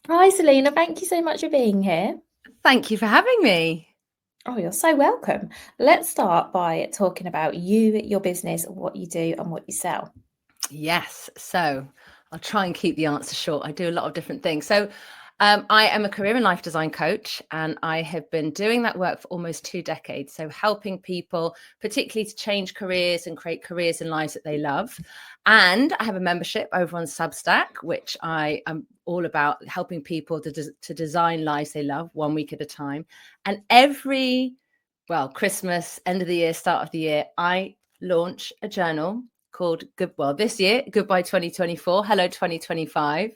Hi, Selina. Thank you so much for being here. Thank you for having me. Oh, you're so welcome. Let's start by talking about you, your business, what you do, and what you sell. Yes, so I'll try and keep the answer short. I do a lot of different things. I am a career and life design coach, and I have been doing that work for almost 2 decades. So, helping people, particularly to change careers and create careers and lives that they love. And I have a membership over on Substack, which I am all about helping people to design lives they love 1 week at a time. And Christmas, end of the year, start of the year, I launch a journal called this year, Goodbye 2024, Hello 2025.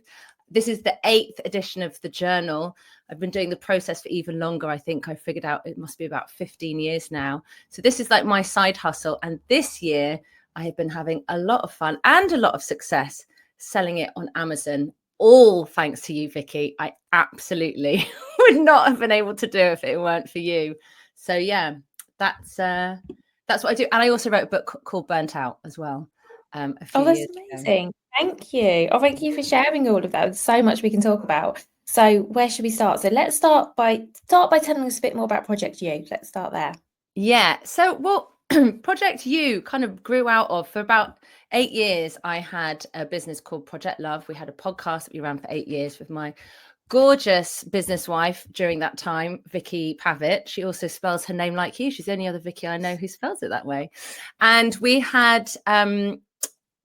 This is the 8th edition of the journal. I've been doing the process for even longer. I think I figured out it must be about 15 years now. So this is like my side hustle. And this year I have been having a lot of fun and a lot of success selling it on Amazon. All thanks to you, Vicky. I absolutely would not have been able to do if it weren't for you. So yeah, that's what I do. And I also wrote a book called Burnt Out as well, a Oh, few that's years ago. amazing. Thank you. Oh, thank you for sharing all of that. There's so much we can talk about. So, where should we start? So, let's start by telling us a bit more about Project You. Let's start there. Yeah. Project U kind of grew out of, for about 8 years, I had a business called Project Love. We had a podcast that we ran for 8 years with my gorgeous business wife during that time, Vicky Pavitt. She also spells her name like you. She's the only other Vicky I know who spells it that way. And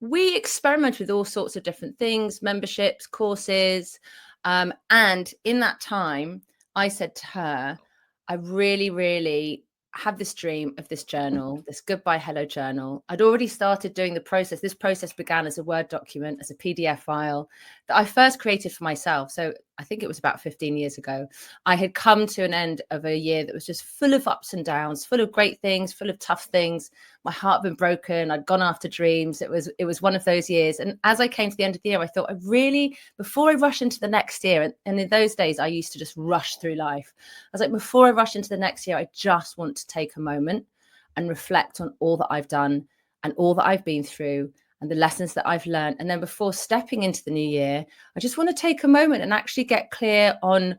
we experimented with all sorts of different things, memberships, courses. And in that time, I said to her, I really, really have this dream of this journal, this Goodbye Hello journal. I'd already started doing the process. This process began as a Word document, as a PDF file that I first created for myself. So I think it was about 15 years ago. I had come to an end of a year that was just full of ups and downs, full of great things, full of tough things. My heart had been broken. I'd gone after dreams. It was one of those years. And as I came to the end of the year, I thought, before I rush into the next year, and in those days, I used to just rush through life. I was like, before I rush into the next year, I just want to take a moment and reflect on all that I've done and all that I've been through and the lessons that I've learned. And then before stepping into the new year, I just want to take a moment and actually get clear on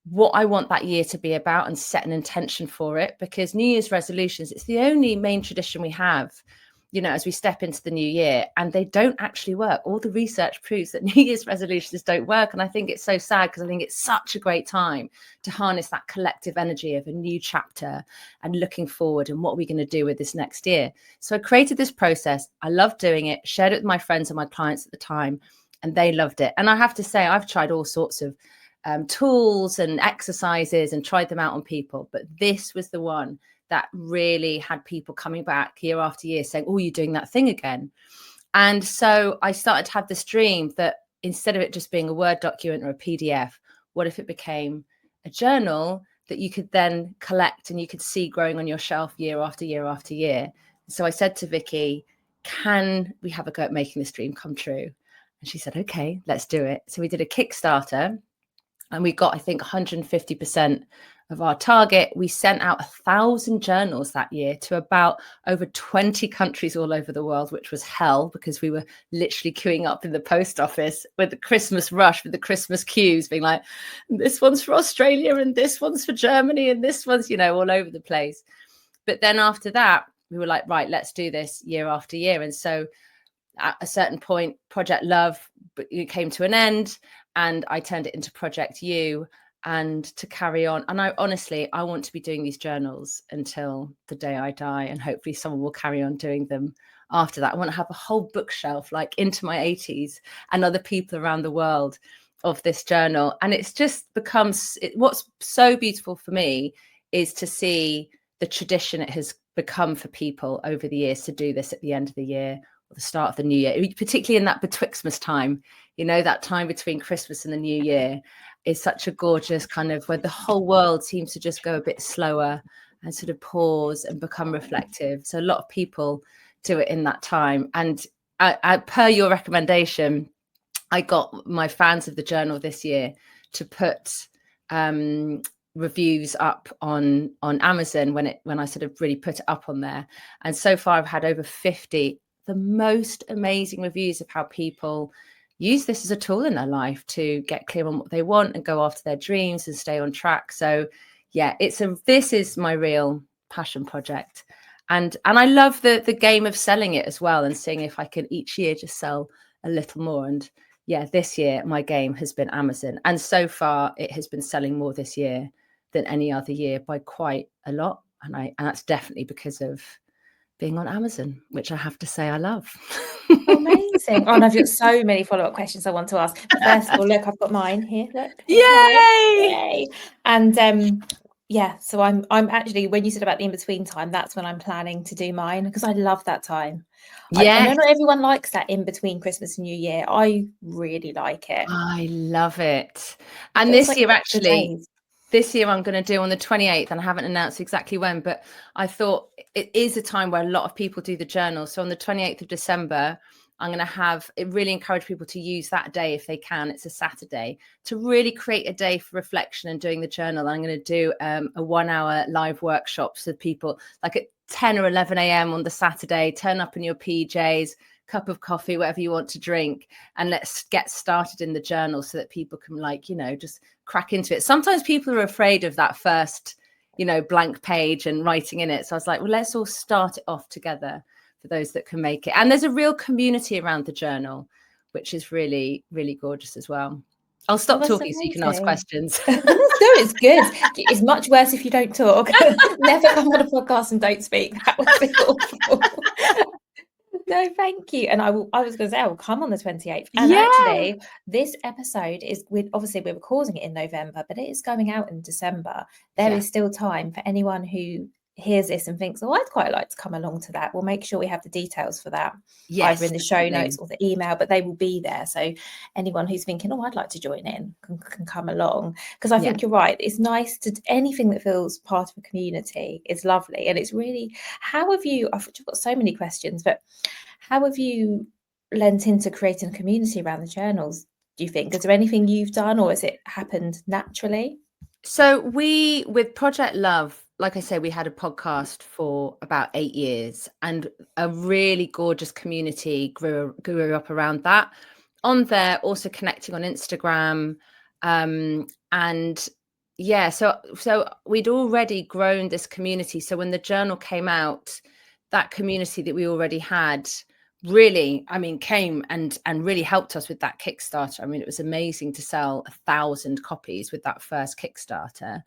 what I want that year to be about and set an intention for it. Because New Year's resolutions, it's the only main tradition we have, as we step into the new year, and they don't actually work. All the research proves that New Year's resolutions don't work. And I think it's so sad, because I think it's such a great time to harness that collective energy of a new chapter and looking forward and what we're going to do with this next year. So I created this process. I loved doing it, shared it with my friends and my clients at the time, and they loved it. And I have to say, I've tried all sorts of tools and exercises and tried them out on people. But this was the one that really had people coming back year after year saying, oh, you're doing that thing again. And so I started to have this dream that instead of it just being a Word document or a PDF, what if it became a journal that you could then collect and you could see growing on your shelf year after year after year? So I said to Vicky, can we have a go at making this dream come true? And she said, okay, let's do it. So we did a Kickstarter, and we got, I think, 150% of our target. We sent out 1,000 journals that year to about over 20 countries all over the world, which was hell, because we were literally queuing up in the post office with the Christmas rush, with the Christmas queues, being like, this one's for Australia and this one's for Germany and this one's, all over the place. But then after that, we were like, right, let's do this year after year. And so at a certain point, Project Love came to an end, and I turned it into Project You, and to carry on. And I want to be doing these journals until the day I die, and hopefully someone will carry on doing them after that. I want to have a whole bookshelf, like into my 80s, and other people around the world of this journal. And it's just what's so beautiful for me is to see the tradition it has become for people over the years to do this at the end of the year, the start of the new year, particularly in that betwixtmas time, that time between Christmas and the new year is such a gorgeous kind of where the whole world seems to just go a bit slower and sort of pause and become reflective. So a lot of people do it in that time. And per your recommendation, I got my fans of the journal this year to put reviews up on Amazon when I sort of really put it up on there. And so far I've had over 50, the most amazing reviews of how people use this as a tool in their life to get clear on what they want and go after their dreams and stay on track. So yeah, this is my real passion project. And I love the game of selling it as well, and seeing if I can each year just sell a little more. And yeah, this year my game has been Amazon, and so far it has been selling more this year than any other year by quite a lot. And that's definitely because of being on Amazon, which I have to say I love. Amazing. Oh, and I've got so many follow-up questions I want to ask. But first of all, look, I've got mine here. Look, here's mine. Yay! Yay. And yeah, so I'm actually, when you said about the in-between time, that's when I'm planning to do mine, because I love that time. I know Yes, not everyone likes that in between Christmas and New Year. I really like it. I love it. It And feels this like year, extra actually, days. this year I'm going to do on the 28th, and I haven't announced exactly when, but I thought it is a time where a lot of people do the journal. So on the 28th of December, I'm going to really encourage people to use that day if they can. It's a Saturday, to really create a day for reflection and doing the journal. I'm going to do a 1-hour live workshop so people, like at 10 or 11 a.m. on the Saturday, turn up in your PJs, cup of coffee, whatever you want to drink, and let's get started in the journal so that people can, like, just crack into it. Sometimes people are afraid of that first, blank page and writing in it. So I was like, well, let's all start it off together for those that can make it. And there's a real community around the journal, which is really, really gorgeous as well. I'll stop That's talking so you can ask amazing. questions. No, it's good. It's much worse if you don't talk. Never come on a podcast and don't speak. That would be awful. No, thank you. And I was going to say, I will come on the 28th. And Yeah. actually, this episode is obviously we're recording it in November, but it is going out in December. There is still time for anyone who hears this and thinks, oh, I'd quite like to come along to that. We'll make sure we have the details for that, either in the show notes or the email, but they will be there. So anyone who's thinking, oh, I'd like to join in can come along. Because I think you're right. It's nice anything that feels part of a community is lovely. And it's really, I've got so many questions, but how have you lent into creating a community around the journals, do you think? Is there anything you've done, or has it happened naturally? So with Project Love, like I said, we had a podcast for about 8 years, and a really gorgeous community grew up around that. On there, also connecting on Instagram, and yeah, so we'd already grown this community. So when the journal came out, that community that we already had really, came and really helped us with that Kickstarter. It was amazing to sell 1,000 copies with that first Kickstarter.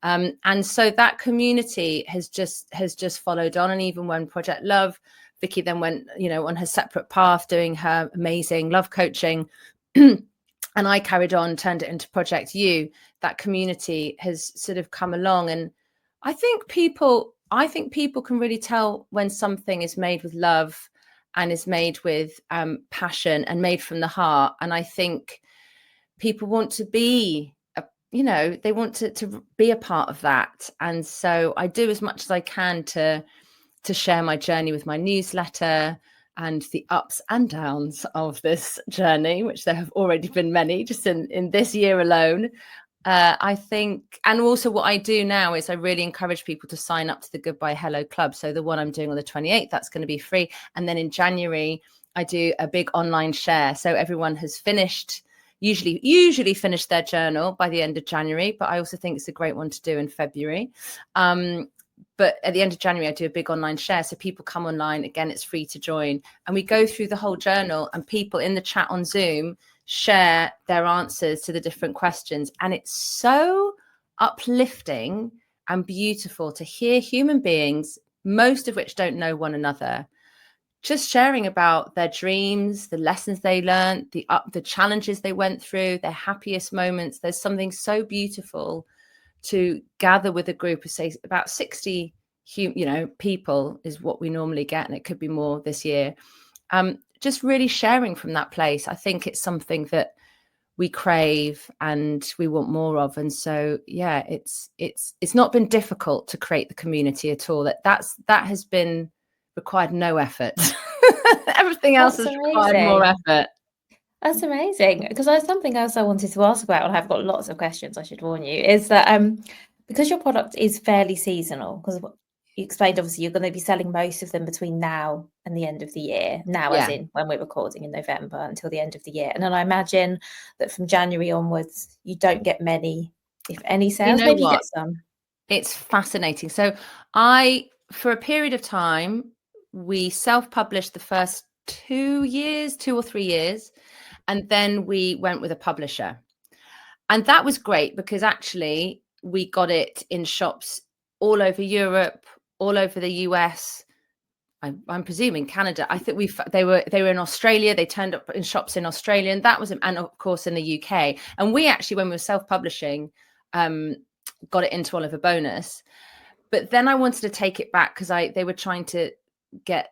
And so that community has just followed on. And even when Project Love, Vicky then went, on her separate path, doing her amazing love coaching. And I carried on, turned it into Project You. That community has sort of come along. And I think people can really tell when something is made with love and is made with passion and made from the heart. And I think people want to be, they want to be a part of that. And so I do as much as I can to share my journey with my newsletter and the ups and downs of this journey, which there have already been many just in this year alone. I think, and also what I do now is I really encourage people to sign up to the Goodbye Hello Club. So the one I'm doing on the 28th, that's going to be free. And then in January, I do a big online share. So everyone has usually finished their journal by the end of January, but I also think it's a great one to do in February. But at the end of January, I do a big online share. So people come online. Again, it's free to join. And we go through the whole journal, and people in the chat on Zoom share their answers to the different questions. And it's so uplifting and beautiful to hear human beings, most of which don't know one another, just sharing about their dreams, the lessons they learned, the challenges they went through, their happiest moments. There's something so beautiful to gather with a group of, say, about 60 people is what we normally get, and it could be more this year. Just really sharing from that place. I think it's something that we crave and we want more of. And so, yeah, it's not been difficult to create the community at all. That has been required no effort. Everything else has required more effort. That's amazing, because there's something else I wanted to ask about, and I've got lots of questions, I should warn you, is that because your product is fairly seasonal, because you explained obviously you're going to be selling most of them between now and the end of the year. Now, as Yeah. in when we're recording in November until the end of the year. And then I imagine that from January onwards, you don't get many, if any, You sales. know Maybe you what? get some. It's fascinating. So for a period of time, we self-published the first 2 or 3 years, and then we went with a publisher. And that was great because actually we got it in shops all over Europe, all over the US. I'm presuming Canada. I think they were in Australia. They turned up in shops in Australia, and that was, and of course in the UK. And we actually, when we were self-publishing, got it into Oliver Bonus. But then I wanted to take it back because they were trying to give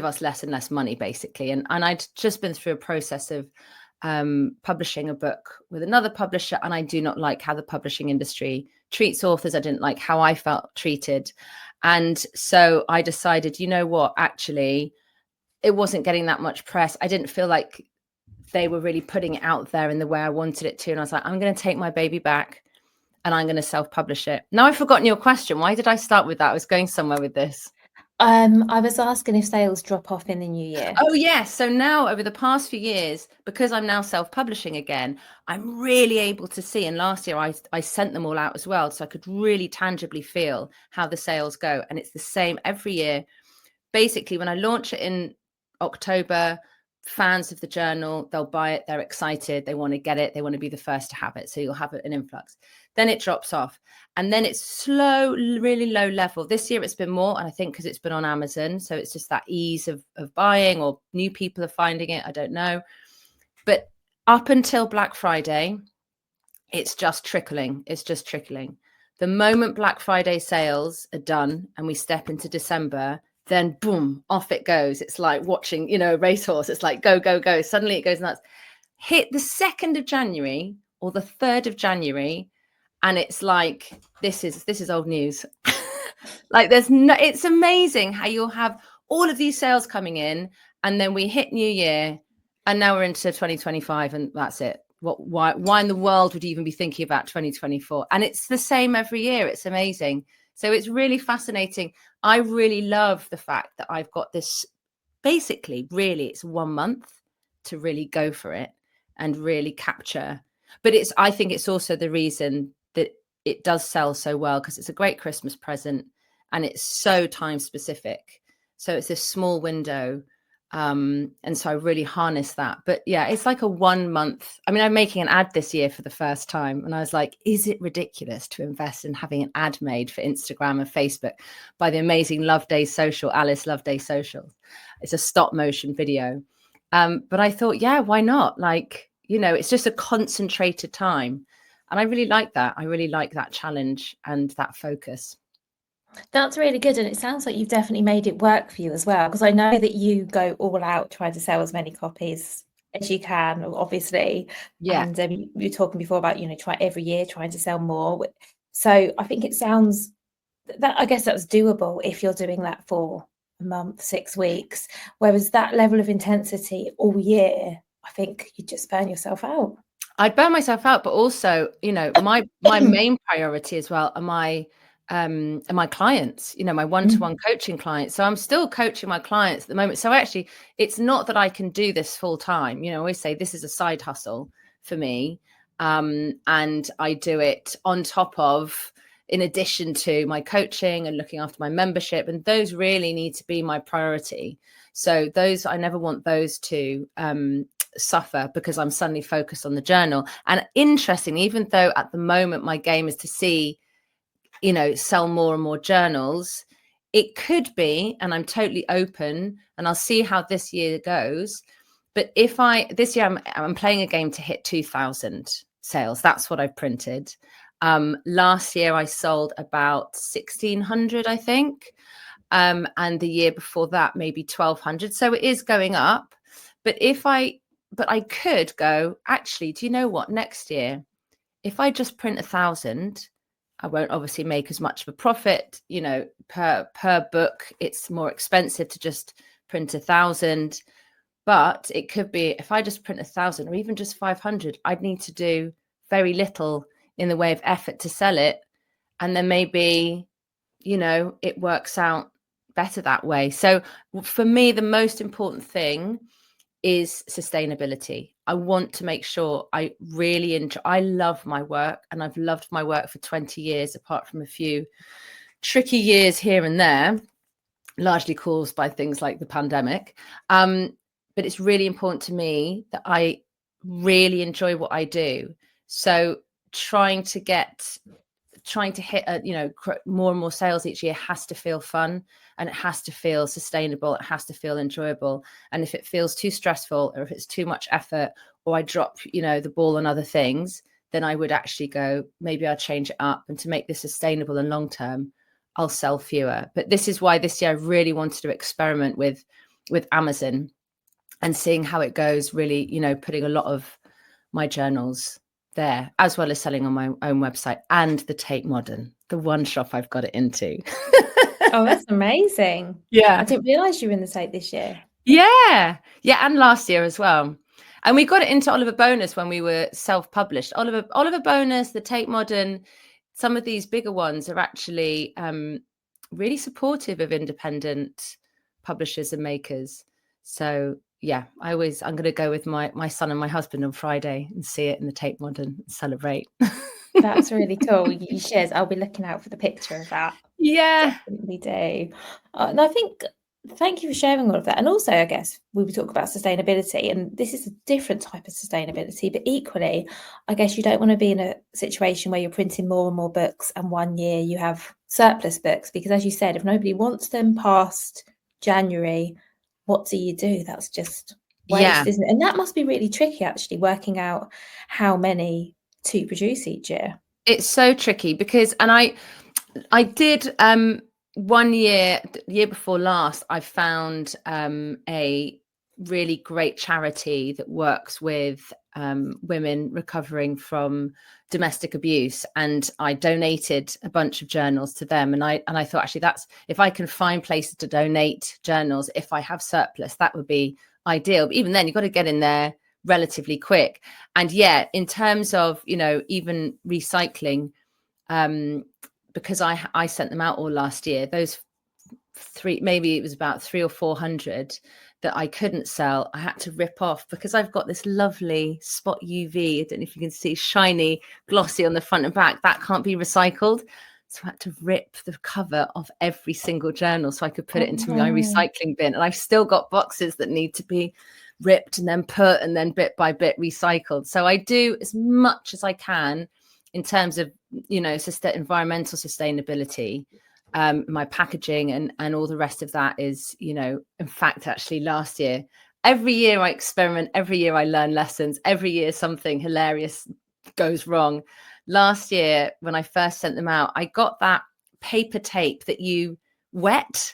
us less and less money, basically. And I'd just been through a process of publishing a book with another publisher, and I do not like how the publishing industry treats authors. I didn't like how I felt treated. And so I decided, you know what, actually, it wasn't getting that much press. I didn't feel like they were really putting it out there in the way I wanted it to. And I was like, I'm going to take my baby back and I'm going to self-publish it. Now I've forgotten your question. Why did I start with that? I was going somewhere with this. I was asking if sales drop off in the new year. Oh, yes. So now over the past few years, because I'm now self-publishing again, I'm really able to see. And last year I sent them all out as well. So I could really tangibly feel how the sales go. And it's the same every year. Basically, when I launch it in October, fans of the journal, they'll buy it. They're excited. They want to get it. They want to be the first to have it. So you'll have an influx. Then it drops off. And then it's slow, really low level. This year it's been more, and I think because it's been on Amazon. So it's just that ease of buying, or new people are finding it. I don't know. But up until Black Friday, it's just trickling. It's just trickling. The moment Black Friday sales are done and we step into December, then boom, off it goes. It's like watching, a racehorse. It's like go, go, go. Suddenly it goes nuts. Hit the 2nd of January or the 3rd of January, and it's like, this is old news. Like it's amazing how you'll have all of these sales coming in, and then we hit New Year, and now we're into 2025, and that's it. Why in the world would you even be thinking about 2024? And it's the same every year. It's amazing. So it's really fascinating. I really love the fact that I've got this, basically, really, it's 1 month to really go for it and really capture. But I think it's also the reason that it does sell so well, because it's a great Christmas present and it's so time specific. So it's this small window. And so I really harness that. But yeah, it's like a 1 month. I mean, I'm making an ad this year for the first time. And I was like, is it ridiculous to invest in having an ad made for Instagram and Facebook by the amazing Loveday Social, Alice Loveday Social? It's a stop motion video. But I thought, yeah, why not? Like, it's just a concentrated time. And I really like that. I really like that challenge and that focus. That's really good. And it sounds like you've definitely made it work for you as well, because I know that you go all out trying to sell as many copies as you can, obviously. Yeah. And you were talking before about, try every year trying to sell more. So I think it sounds that, I guess that's doable if you're doing that for a month, 6 weeks. Whereas that level of intensity all year, I think you just burn yourself out. I'd burn myself out, but also, my main priority as well are my clients, my one-to-one coaching clients. So I'm still coaching my clients at the moment. So actually, it's not that I can do this full time. I always say this is a side hustle for me. And I do it on top of, in addition to my coaching and looking after my membership. And those really need to be my priority. So I never want those to suffer because I'm suddenly focused on the journal. And interesting, even though at the moment my game is to see, sell more and more journals, it could be, and I'm totally open, and I'll see how this year goes. But this year I'm playing a game to hit 2,000 sales. That's what I've printed. Last year I sold about 1,600, I think. And the year before that, maybe 1,200. So it is going up. But I could go, actually, do you know what? Next year, if I just print 1,000, I won't obviously make as much of a profit, per book. It's more expensive to just print 1,000. But it could be, if I just print 1,000 or even just 500, I'd need to do very little in the way of effort to sell it. And then maybe it works out better that way. So for me, the most important thing is sustainability. I want to make sure I really enjoy, I love my work, and I've loved my work for 20 years, apart from a few tricky years here and there, largely caused by things like the pandemic. But it's really important to me that I really enjoy what I do. So trying to hit more and more sales each year has to feel fun, and it has to feel sustainable. It has to feel enjoyable. And if it feels too stressful, or if it's too much effort, or I drop the ball on other things, then I would actually go, maybe I'll change it up, and to make this sustainable and long term, I'll sell fewer. But this is why this year I really wanted to experiment with Amazon and seeing how it goes, really, putting a lot of my journals there, as well as selling on my own website and the Tate Modern, the one shop I've got it into. Oh, that's amazing. Yeah. I didn't realise you were in the Tate this year. Yeah. And last year as well. And we got it into Oliver Bonus when we were self-published. Oliver Bonus, the Tate Modern, some of these bigger ones are actually really supportive of independent publishers and makers. So yeah, I'm going to go with my son and my husband on Friday and see it in the Tate Modern and celebrate. That's really cool. You shares. I'll be looking out for the picture of that. Yeah. Definitely do. And I think, thank you for sharing all of that. And also, I guess we would talk about sustainability, and this is a different type of sustainability, but equally, I guess you don't want to be in a situation where you're printing more and more books and one year you have surplus books, because as you said, if nobody wants them past January, what do you do? That's just waste, isn't it? And that must be really tricky, actually, working out how many to produce each year. It's so tricky because, and I did 1 year before last, I found a really great charity that works with women recovering from domestic abuse, and I donated a bunch of journals to them. And I thought, actually, that's, if I can find places to donate journals, if I have surplus, that would be ideal. But even then, you've got to get in there relatively quick. And yeah, in terms of even recycling, because I sent them out all last year, those maybe it was about 300 or 400 that I couldn't sell, I had to rip off, because I've got this lovely Spot UV, I don't know if you can see, shiny, glossy on the front and back, that can't be recycled. So I had to rip the cover off every single journal so I could put it into my recycling bin. And I've still got boxes that need to be ripped and then put, and then bit by bit recycled. So I do as much as I can in terms of environmental sustainability. My packaging and all the rest of that is, in fact, actually last year, every year I experiment, every year I learn lessons, every year something hilarious goes wrong. Last year, when I first sent them out, I got that paper tape that you wet,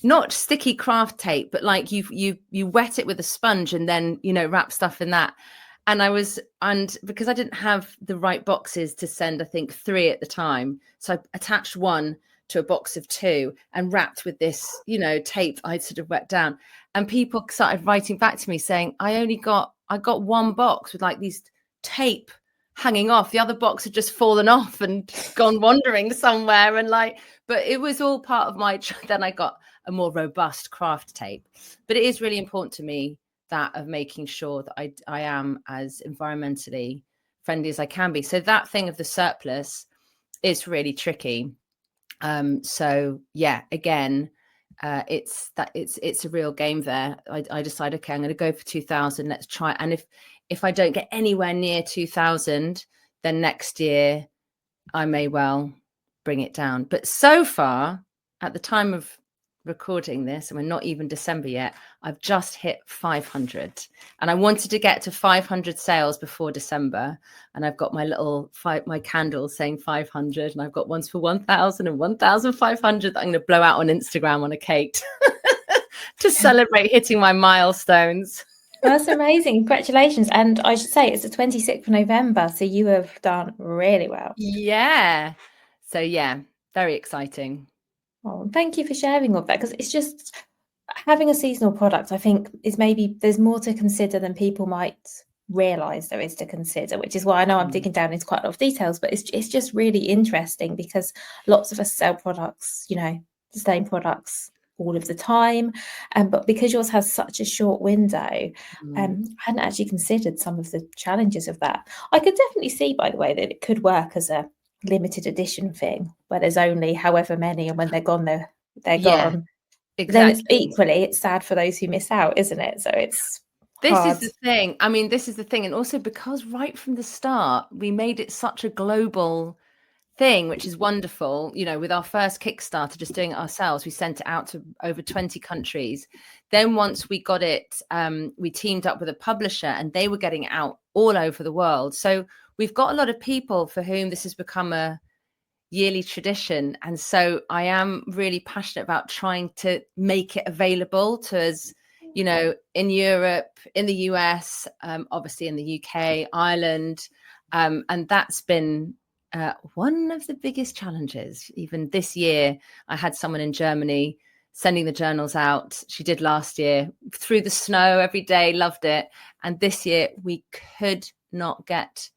not sticky craft tape, but like you wet it with a sponge and then, wrap stuff in that. And because I didn't have the right boxes to send, I think 3 at the time, so I attached one to a box of 2 and wrapped with this, tape I'd sort of wet down. And people started writing back to me saying, I got one box with like these tape hanging off. The other box had just fallen off and gone wandering somewhere. And but it was all part of my, then I got a more robust craft tape. But it is really important to me, that of making sure that I am as environmentally friendly as I can be. So that thing of the surplus is really tricky. So yeah, again, it's a real game there. I decided, okay, I'm going to go for 2000. Let's try. And if I don't get anywhere near 2000, then next year I may well bring it down. But so far, at the time of recording this, and we're not even December yet, I've just hit 500, and I wanted to get to 500 sales before December, and I've got my little my candles saying 500, and I've got ones for 1000 and 1500 that I'm going to blow out on Instagram on a cake to celebrate hitting my milestones. That's amazing. Congratulations. And I should say it's the 26th of November, so you have done really well. Yeah. So yeah, very exciting. Oh, thank you for sharing all of that, because it's just having a seasonal product, I think, is maybe there's more to consider than people might realise there is to consider, which is why I know I'm digging down into quite a lot of details, but it's just really interesting because lots of us sell products, you know, the same products all of the time, but because yours has such a short window, I hadn't actually considered some of the challenges of that. I could definitely see, by the way, that it could work as a limited edition thing where there's only however many, and when they're gone, they're Yeah, gone. Then it's exactly. equally, it's sad for those who miss out, isn't it? So it's This is hard. the thing. I mean, this is the thing. And also because right from the start, we made it such a global thing, which is wonderful. You know, with our first Kickstarter, just doing it ourselves, we sent it out to over 20 countries. Then once we got it, we teamed up with a publisher and they were getting it out all over the world. So we've got a lot of people for whom this has become a yearly tradition. And so I am really passionate about trying to make it available to us, you know, in Europe, in the US, obviously in the UK, Ireland. And that's been one of the biggest challenges. Even this year, I had someone in Germany sending the journals out. She did last year through the snow every day, loved it. And this year we could not get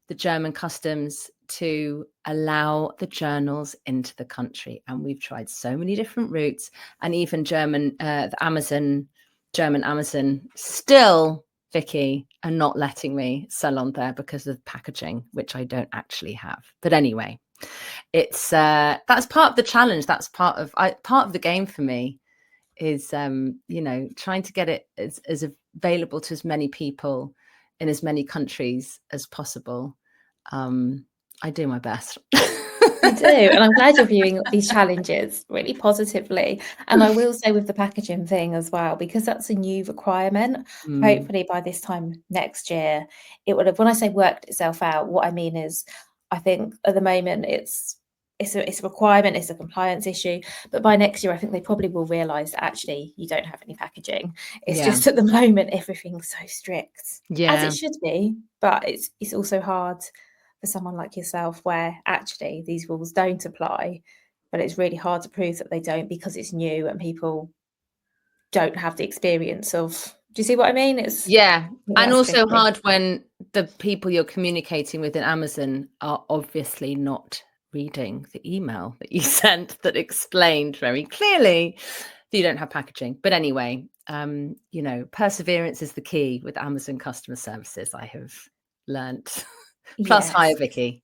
the German customs to allow the journals into the country. And we've tried so many different routes, and even German, the German Amazon still, Vicky, are not letting me sell on there because of packaging, which I don't actually have. But anyway, it's that's part of the challenge. That's part of the game for me is, you know, trying to get it as available to as many people in as many countries as possible. I do my best. You do, and I'm glad you're viewing these challenges really positively. And I will say with the packaging thing as well, because that's a new requirement, hopefully by this time next year, it would have, when I say worked itself out, what I mean is, I think at the moment it's a requirement, it's a compliance issue, but by next year, I think they probably will realise that actually you don't have any packaging. It's just at the moment, everything's so strict, as it should be, but it's also hard for someone like yourself where actually these rules don't apply, but it's really hard to prove that they don't because it's new and people don't have the experience of, do you see what I mean? Yeah. And That's also tricky. hard when the people you're communicating with in Amazon are obviously not reading the email that you sent that explained very clearly that you don't have packaging. But anyway, you know, perseverance is the key with Amazon customer services, I have learnt. Plus, hi, Yes. Vicky.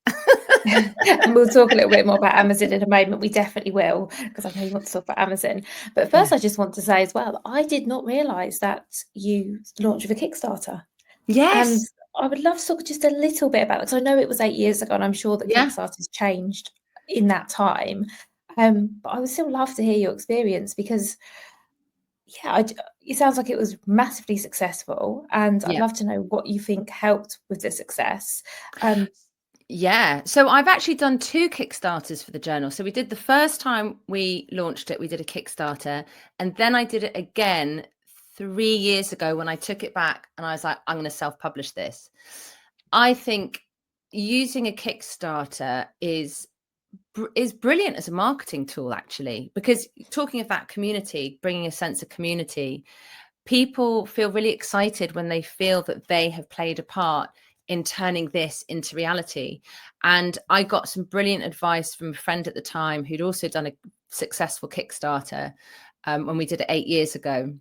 And we'll talk a little bit more about Amazon in a moment. We definitely will, because I know you want to talk about Amazon. But first, I just want to say as well, I did not realise that you launched with a Kickstarter. And Yes. I would love to talk just a little bit about it, because I know it was 8 years ago, and I'm sure that Yeah. Kickstarter's changed in that time. But I would still love to hear your experience because, yeah, it sounds like it was massively successful, and I'd Yeah. love to know what you think helped with the success. Yeah. So I've actually done 2 Kickstarters for the journal. So we did the first time we launched it, we did a Kickstarter. And then I did it again 3 years ago when I took it back and I was like, I'm going to self-publish this. I think using a Kickstarter is brilliant as a marketing tool, actually, because talking of that community, bringing a sense of community, people feel really excited when they feel that they have played a part in turning this into reality. And I got some brilliant advice from a friend at the time who'd also done a successful Kickstarter when we did it 8 years ago.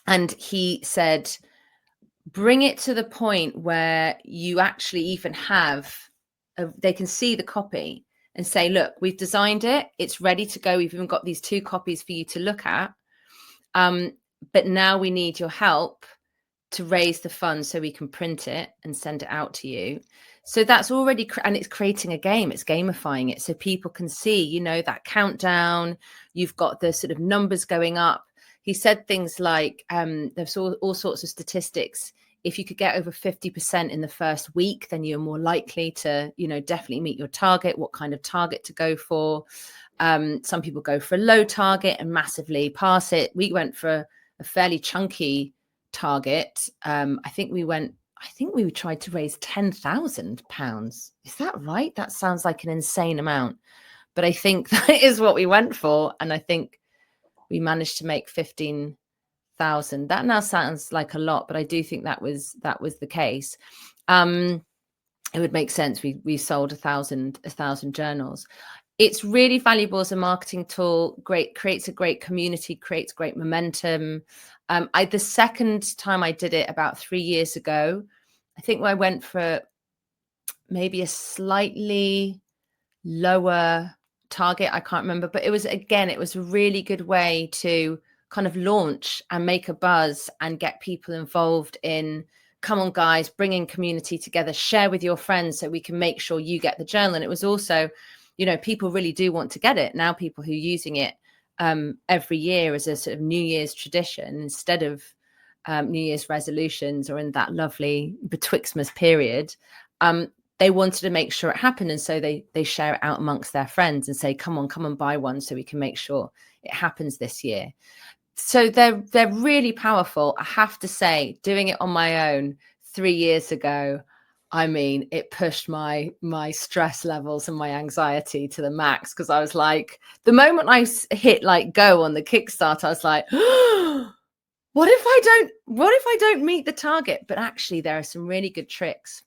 And he said, bring it to the point where you actually even have, they can see the copy and say, look, we've designed it. It's ready to go. We've even got these 2 copies for you to look at. But now we need your help to raise the funds so we can print it and send it out to you. So that's already, and it's creating a game, it's gamifying it so people can see, you know, that countdown, you've got the sort of numbers going up. He said things like, there's all sorts of statistics. If you could get over 50% in the first week, then you're more likely to, you know, definitely meet your target, what kind of target to go for. Some people go for a low target and massively pass it. We went for a fairly chunky target. I think we tried to raise £10,000. Is that right? That sounds like an insane amount, but I think that is what we went for. And I think we managed to make £15,000 1,000. That now sounds like a lot, but I do think that was the case. It would make sense. We sold 1,000 journals. It's really valuable as a marketing tool. Creates a great community, creates great momentum. The second time I did it about 3 years ago, I think I went for maybe a slightly lower target. I can't remember, but it was a really good way to kind of launch and make a buzz and get people involved in, come on guys, bringing community together, share with your friends so we can make sure you get the journal. And it was also, people really do want to get it now. People who are using it every year as a sort of New Year's tradition instead of New Year's resolutions, or in that lovely betwixtmas period, they wanted to make sure it happened. And so they share it out amongst their friends and say, come on, buy one so we can make sure it happens this year. So they're really powerful. I have to say, doing it on my own 3 years ago, I mean, it pushed my stress levels and my anxiety to the max, because I was like, the moment I hit like go on the Kickstarter, I was like, what if I don't meet the target? But actually, there are some really good tricks.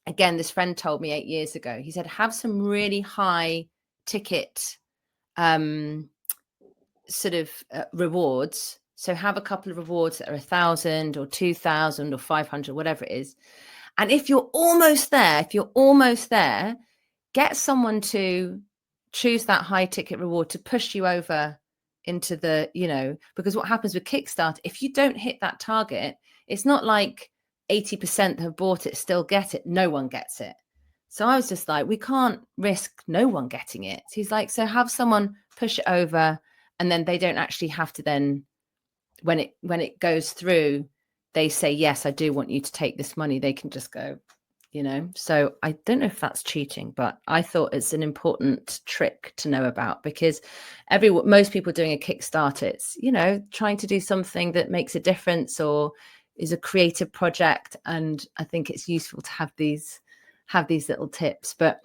Again, this friend told me 8 years ago, he said, have some really high ticket sort of rewards. So have a couple of rewards that are 1,000 or 2,000 or 500, whatever it is. And if you're almost there, get someone to choose that high ticket reward to push you over into the, because what happens with Kickstarter, if you don't hit that target, it's not like 80% that have bought it still get it. No one gets it. So I was just like, we can't risk no one getting it. So he's like, so have someone push it over, and then they don't actually have to then, when it goes through, they say, yes, I do want you to take this money. They can just go, So I don't know if that's cheating, but I thought it's an important trick to know about, because most people doing a Kickstarter, it's, trying to do something that makes a difference or is a creative project. And I think it's useful to have these little tips. But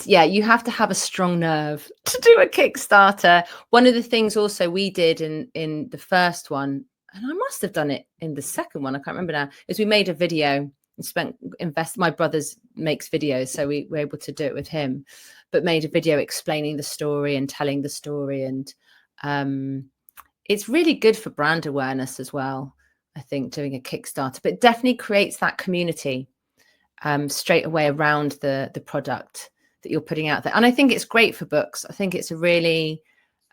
you have to have a strong nerve to do a Kickstarter. One of the things also we did in the first one, and I must have done it in the second one, I can't remember now, is we made a video and my brother's makes videos, so we were able to do it with him, but made a video explaining the story and telling the story. And it's really good for brand awareness as well, I think, doing a Kickstarter, but it definitely creates that community straight away around the product that you're putting out there. And I think it's great for books. I think it's a really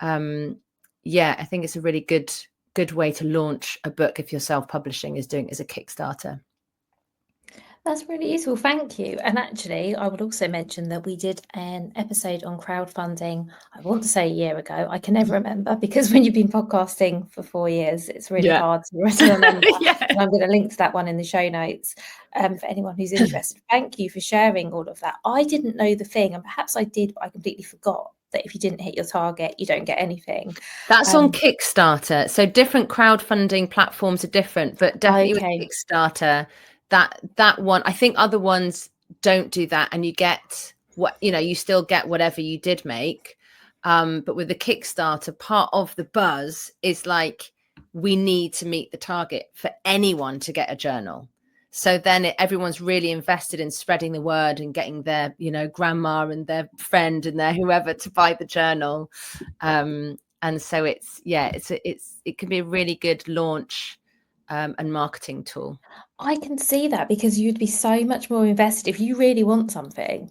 I think it's a really good way to launch a book if you're self-publishing, is doing it as a Kickstarter. That's really useful. Thank you. And actually, I would also mention that we did an episode on crowdfunding, I want to say a year ago. I can never remember, because when you've been podcasting for 4 years, it's really hard to remember. And I'm going to link to that one in the show notes for anyone who's interested. Thank you for sharing all of that. I didn't know the thing, and perhaps I did, but I completely forgot that if you didn't hit your target, you don't get anything. That's on Kickstarter. So different crowdfunding platforms are different, but definitely with Kickstarter, that one, I think other ones don't do that, and you get you still get whatever you did make. But with the Kickstarter, part of the buzz is like, we need to meet the target for anyone to get a journal. So then everyone's really invested in spreading the word and getting their, grandma and their friend and their whoever to buy the journal. And so it can be a really good launch and marketing tool. I can see that, because you'd be so much more invested if you really want something.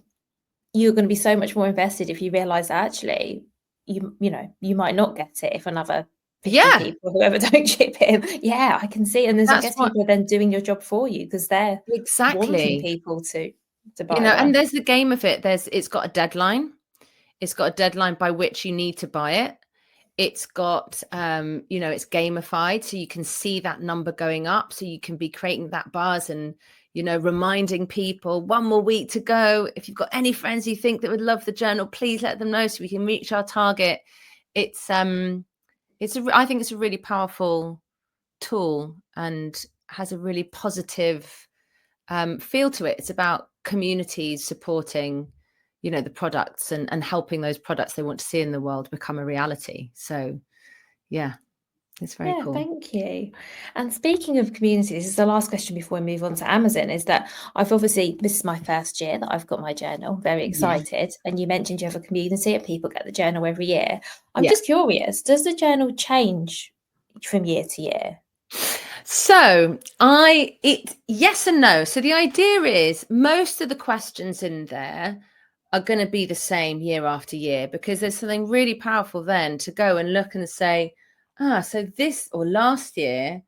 You're going to be so much more invested if you realize that actually you might not get it if another 50 people, whoever, don't chip in. I can see. And I guess people are then doing your job for you, because they're wanting people to buy one. And there's the game of it. It's got a deadline. It's got a deadline by which you need to buy it. It's got, it's gamified, so you can see that number going up, so you can be creating that buzz and, reminding people 1 more week to go. If you've got any friends you think that would love the journal, please let them know so we can reach our target. I think it's a really powerful tool and has a really positive feel to it. It's about communities supporting the products and helping those products they want to see in the world become a reality. So It's very Yeah, cool. thank you. And speaking of community, this is the last question before we move on to Amazon, is that I've obviously, this is my first year that I've got my journal, very Yeah. excited. And you mentioned you have a community and people get the journal every year. I'm Yeah. just curious, does the journal change from year to year? So yes and no. So the idea is most of the questions in there are going to be the same year after year, because there's something really powerful then to go and look and say, so this or last year,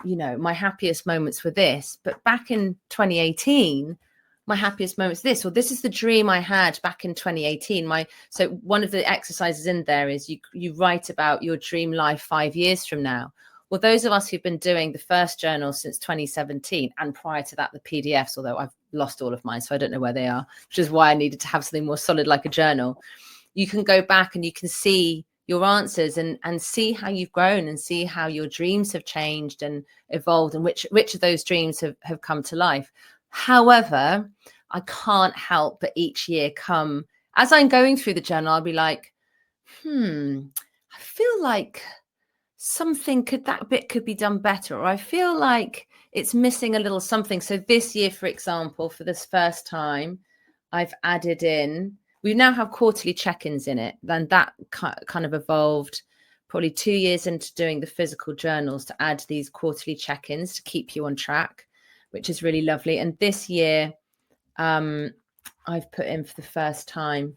my happiest moments were this, but back in 2018, my happiest moments this, or this is the dream I had back in 2018. So one of the exercises in there is you write about your dream life 5 years from now. Well, those of us who've been doing the first journal since 2017, and prior to that, the PDFs, although I've lost all of mine, so I don't know where they are, which is why I needed to have something more solid like a journal. You can go back and you can see your answers and see how you've grown and see how your dreams have changed and evolved, and which of those dreams have come to life. However, I can't help but each year come, as I'm going through the journal, I'll be like, I feel like that bit could be done better, or I feel like it's missing a little something. So this year, for example, for this first time, I've added in, we now have quarterly check-ins in it. Then that kind of evolved probably 2 years into doing the physical journals, to add these quarterly check-ins to keep you on track, which is really lovely. And this year, I've put in for the first time,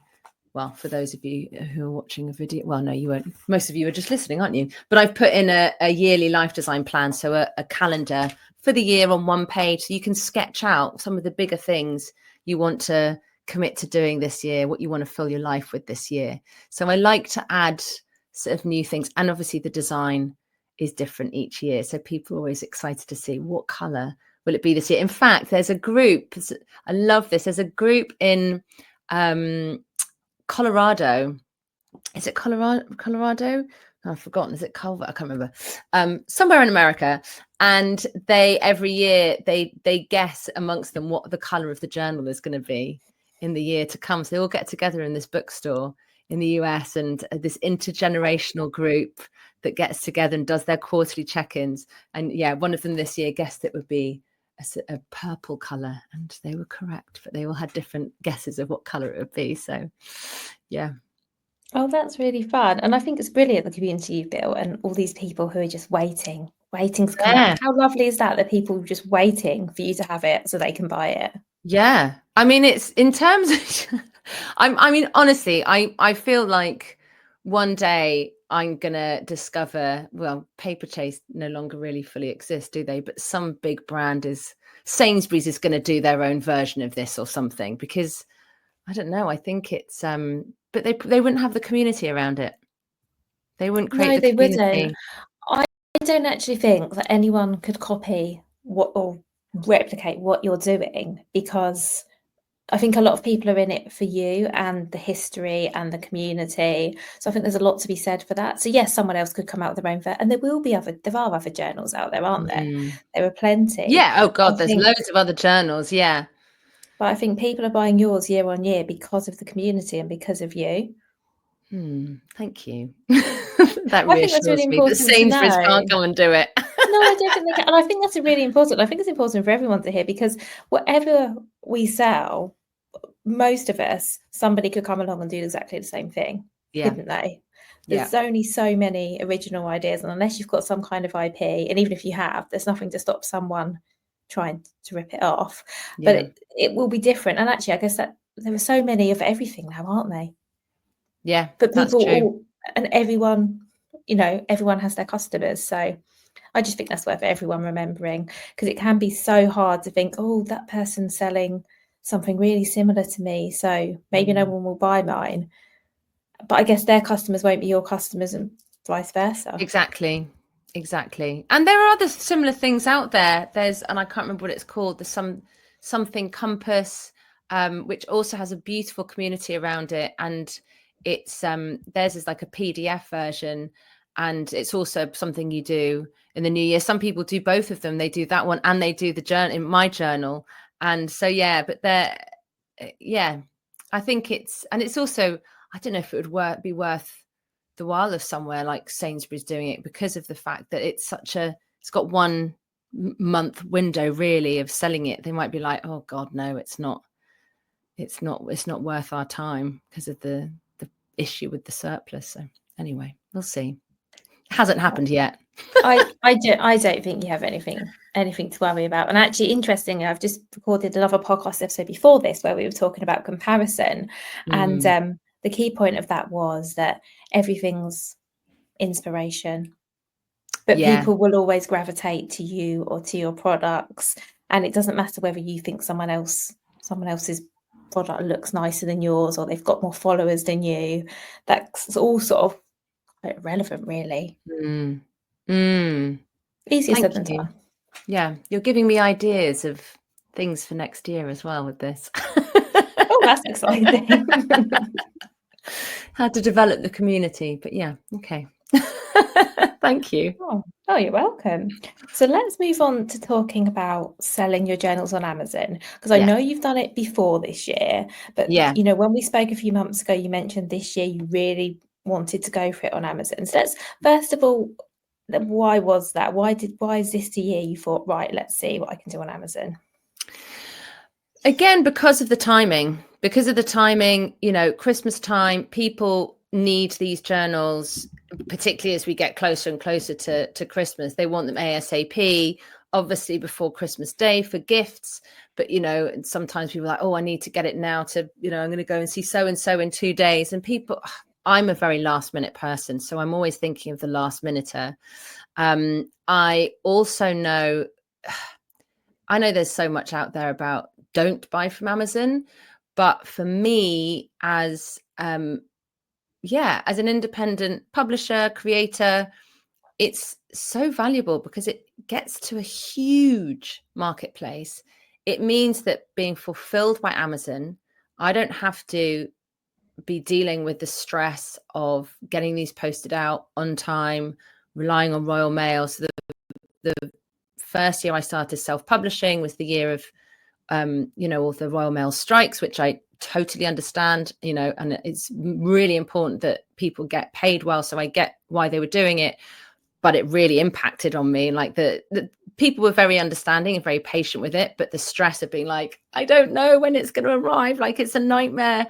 well, for those of you who are watching a video, well, no, you won't. Most of you are just listening, aren't you? But I've put in a yearly life design plan. So a calendar for the year on one page. So you can sketch out some of the bigger things you want to commit to doing this year, what you want to fill your life with this year. So I like to add sort of new things. And obviously the design is different each year. So people are always excited to see what color will it be this year. In fact, there's a group, I love this. There's a group in Colorado. Is it Colorado? Oh, I've forgotten. Is it Culver? I can't remember. Somewhere in America. And they every year they guess amongst them what the color of the journal is going to be in the year to come. So they all get together in this bookstore in the US, and this intergenerational group that gets together and does their quarterly check-ins. And yeah, one of them this year guessed it would be a purple color, and they were correct, but they all had different guesses of what color it would be. So yeah. Oh, that's really fun. And I think it's brilliant, the community you've built and all these people who are just waiting to come out. How lovely is that people are just waiting for you to have it so they can buy it? Yeah. I mean, it's in terms of, I mean, honestly, I feel like one day I'm going to discover, well, Paper Chase no longer really fully exists, do they? But some big brand Sainsbury's is going to do their own version of this or something, because I don't know. I think it's, but they wouldn't have the community around it. They wouldn't create No, the they community. wouldn't. I don't actually think that anyone could copy what or replicate what you're doing, because I think a lot of people are in it for you and the history and the community. So I think there's a lot to be said for that. So yes, someone else could come out with their own and there are other journals out there, aren't there? There are plenty. Yeah. Oh God, I there's think, loads of other journners. Yeah. but I think people are buying yours year on year because of the community and because of you. Thank you. That I think that's really reassures me that important to Sainsbury's know. can't come and do it. No, I don't think they can. And I think that's really important. I think it's important for everyone to hear, because whatever we sell, most of us, somebody could come along and do exactly the same thing, Yeah. couldn't they? Yeah. There's only so many original ideas, and unless you've got some kind of IP, and even if you have, there's nothing to stop someone trying to rip it off. But Yeah. it will be different. And actually, I guess that there are so many of everything now, aren't they? Yeah. But That's people true. all, and everyone, everyone has their customers. So I just think that's worth everyone remembering, because it can be so hard to think, oh, that person's selling something really similar to me, so maybe no one will buy mine. But I guess their customers won't be your customers, and vice versa. Exactly. And there are other similar things out there. And I can't remember what it's called. There's something Compass, which also has a beautiful community around it. And it's theirs is like a PDF version. And it's also something you do in the new year. Some people do both of them. They do that one and they do the journal in my journal. And so, yeah, but I think it's also, I don't know if it would be worth the while of somewhere like Sainsbury's doing it, because of the fact that it's got 1 month window really of selling it. They might be like, oh God, no, it's not worth our time because of the issue with the surplus. So anyway, we'll see. It hasn't happened yet. I don't think you have anything to worry about. And actually, interestingly, I've just recorded another podcast episode before this where we were talking about comparison, and the key point of that was that everything's inspiration, but people will always gravitate to you or to your products, and it doesn't matter whether you think someone else's product looks nicer than yours or they've got more followers than you. That's all sort of quite irrelevant, really. Easier said than done. Yeah, you're giving me ideas of things for next year as well with this. Oh, that's exciting. How to develop the community, but yeah, okay. Thank you. Oh, you're welcome. So let's move on to talking about selling your journals on Amazon, because I know you've done it before this year, but you know, when we spoke a few months ago, you mentioned this year you really wanted to go for it on Amazon. So let's first of all, why was that? Why is this the year you thought, right, let's see what I can do on Amazon? Again, because of the timing, you know, Christmas time, people need these journals, particularly as we get closer and closer to Christmas. They want them ASAP, obviously before Christmas Day for gifts. But, you know, sometimes people are like, oh, I need to get it now to, you know, I'm going to go and see so-and-so in 2 days. And people, I'm a very last minute person, so I'm always thinking of the last minuter. I also know, I know there's so much out there about don't buy from Amazon, but for me as an independent publisher, creator, it's so valuable because it gets to a huge marketplace. It means that being fulfilled by Amazon, I don't have to be dealing with the stress of getting these posted out on time, relying on Royal Mail. So the first year I started self-publishing was the year of you know, all the Royal Mail strikes, which I totally understand, you know, and it's really important that people get paid well. So I get why they were doing it, but it really impacted on me. Like the people were very understanding and very patient with it, but the stress of being like, I don't know when it's going to arrive. Like it's a nightmare.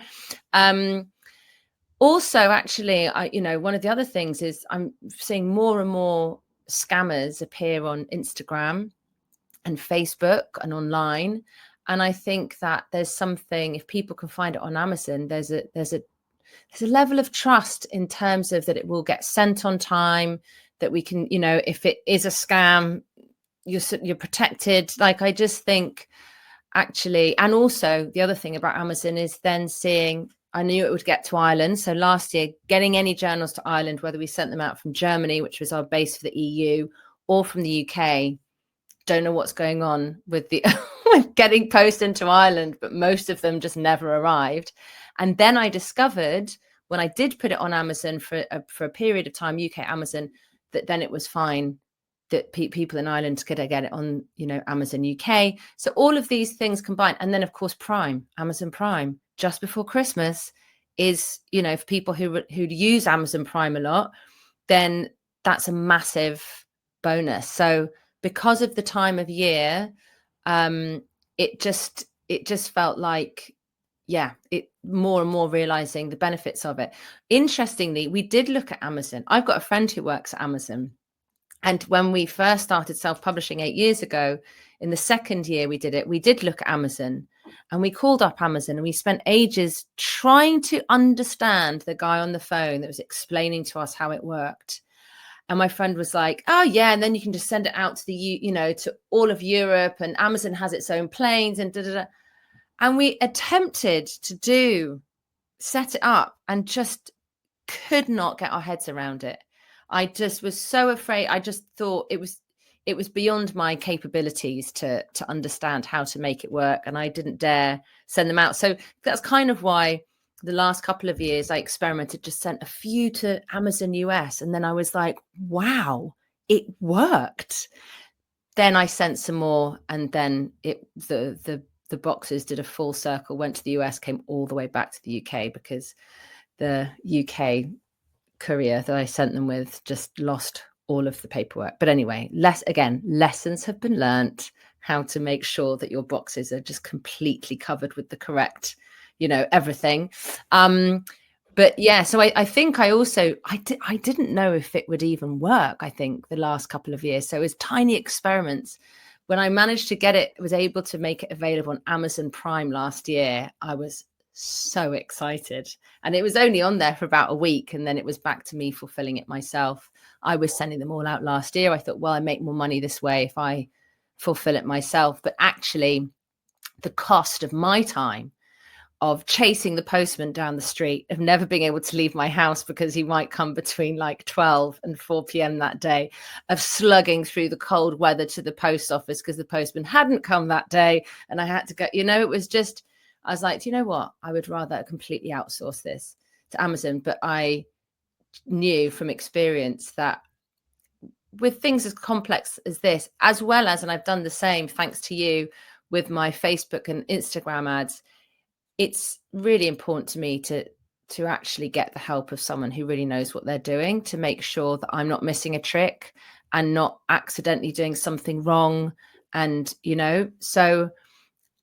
Also, actually, you know, one of the other things is I'm seeing more and more scammers appear on Instagram and Facebook and online. And I think that there's something, if people can find it on Amazon, there's a level of trust in terms of that it will get sent on time, that we can, you know, if it is a scam, you're protected. Like, I just think actually, and also the other thing about Amazon is then seeing, I knew it would get to Ireland. So last year, getting any journals to Ireland, whether we sent them out from Germany, which was our base for the EU, or from the UK, don't know what's going on with the with getting post into Ireland, but most of them just never arrived. And then I discovered when I did put it on Amazon for a period of time, UK Amazon, that then it was fine, that people in Ireland could get it on, you know, Amazon UK. So all of these things combined, and then of course Prime, Amazon Prime, just before Christmas is, you know, for people who use Amazon Prime a lot, then that's a massive bonus. So because of the time of year, it just felt like, it more and more realizing the benefits of it. Interestingly, we did look at Amazon. I've got a friend who works at Amazon. And when we first started self-publishing 8 years ago, in the second year we did look at Amazon, and we called up Amazon and we spent ages trying to understand the guy on the phone that was explaining to us how it worked. And my friend was like, oh yeah, and then you can just send it out to to all of Europe, and Amazon has its own planes and da-da-da. And we attempted to set it up and just could not get our heads around it. I just was so afraid. I just thought it was beyond my capabilities to understand how to make it work. And I didn't dare send them out. So that's kind of why the last couple of years I experimented, just sent a few to Amazon US. And then I was like, wow, it worked. Then I sent some more, and then the boxes did a full circle, went to the US, came all the way back to the UK, because the UK courier that I sent them with just lost all of the paperwork. But anyway, lessons have been learnt, how to make sure that your boxes are just completely covered with the correct, everything. But yeah, so I think I didn't know if it would even work, I think, the last couple of years. So it was tiny experiments. When I managed to was able to make it available on Amazon Prime last year, I was so excited. And it was only on there for about a week, and then it was back to me fulfilling it myself. I was sending them all out last year. I thought, well, I make more money this way if I fulfill it myself. But actually, the cost of my time of chasing the postman down the street, of never being able to leave my house because he might come between like 12 and 4 p.m. that day, of slugging through the cold weather to the post office because the postman hadn't come that day and I had to go, it was just, I was like, do you know what? I would rather completely outsource this to Amazon. But I knew from experience that with things as complex as this, as well as, and I've done the same thanks to you with my Facebook and Instagram ads, it's really important to me to actually get the help of someone who really knows what they're doing, to make sure that I'm not missing a trick and not accidentally doing something wrong. And, so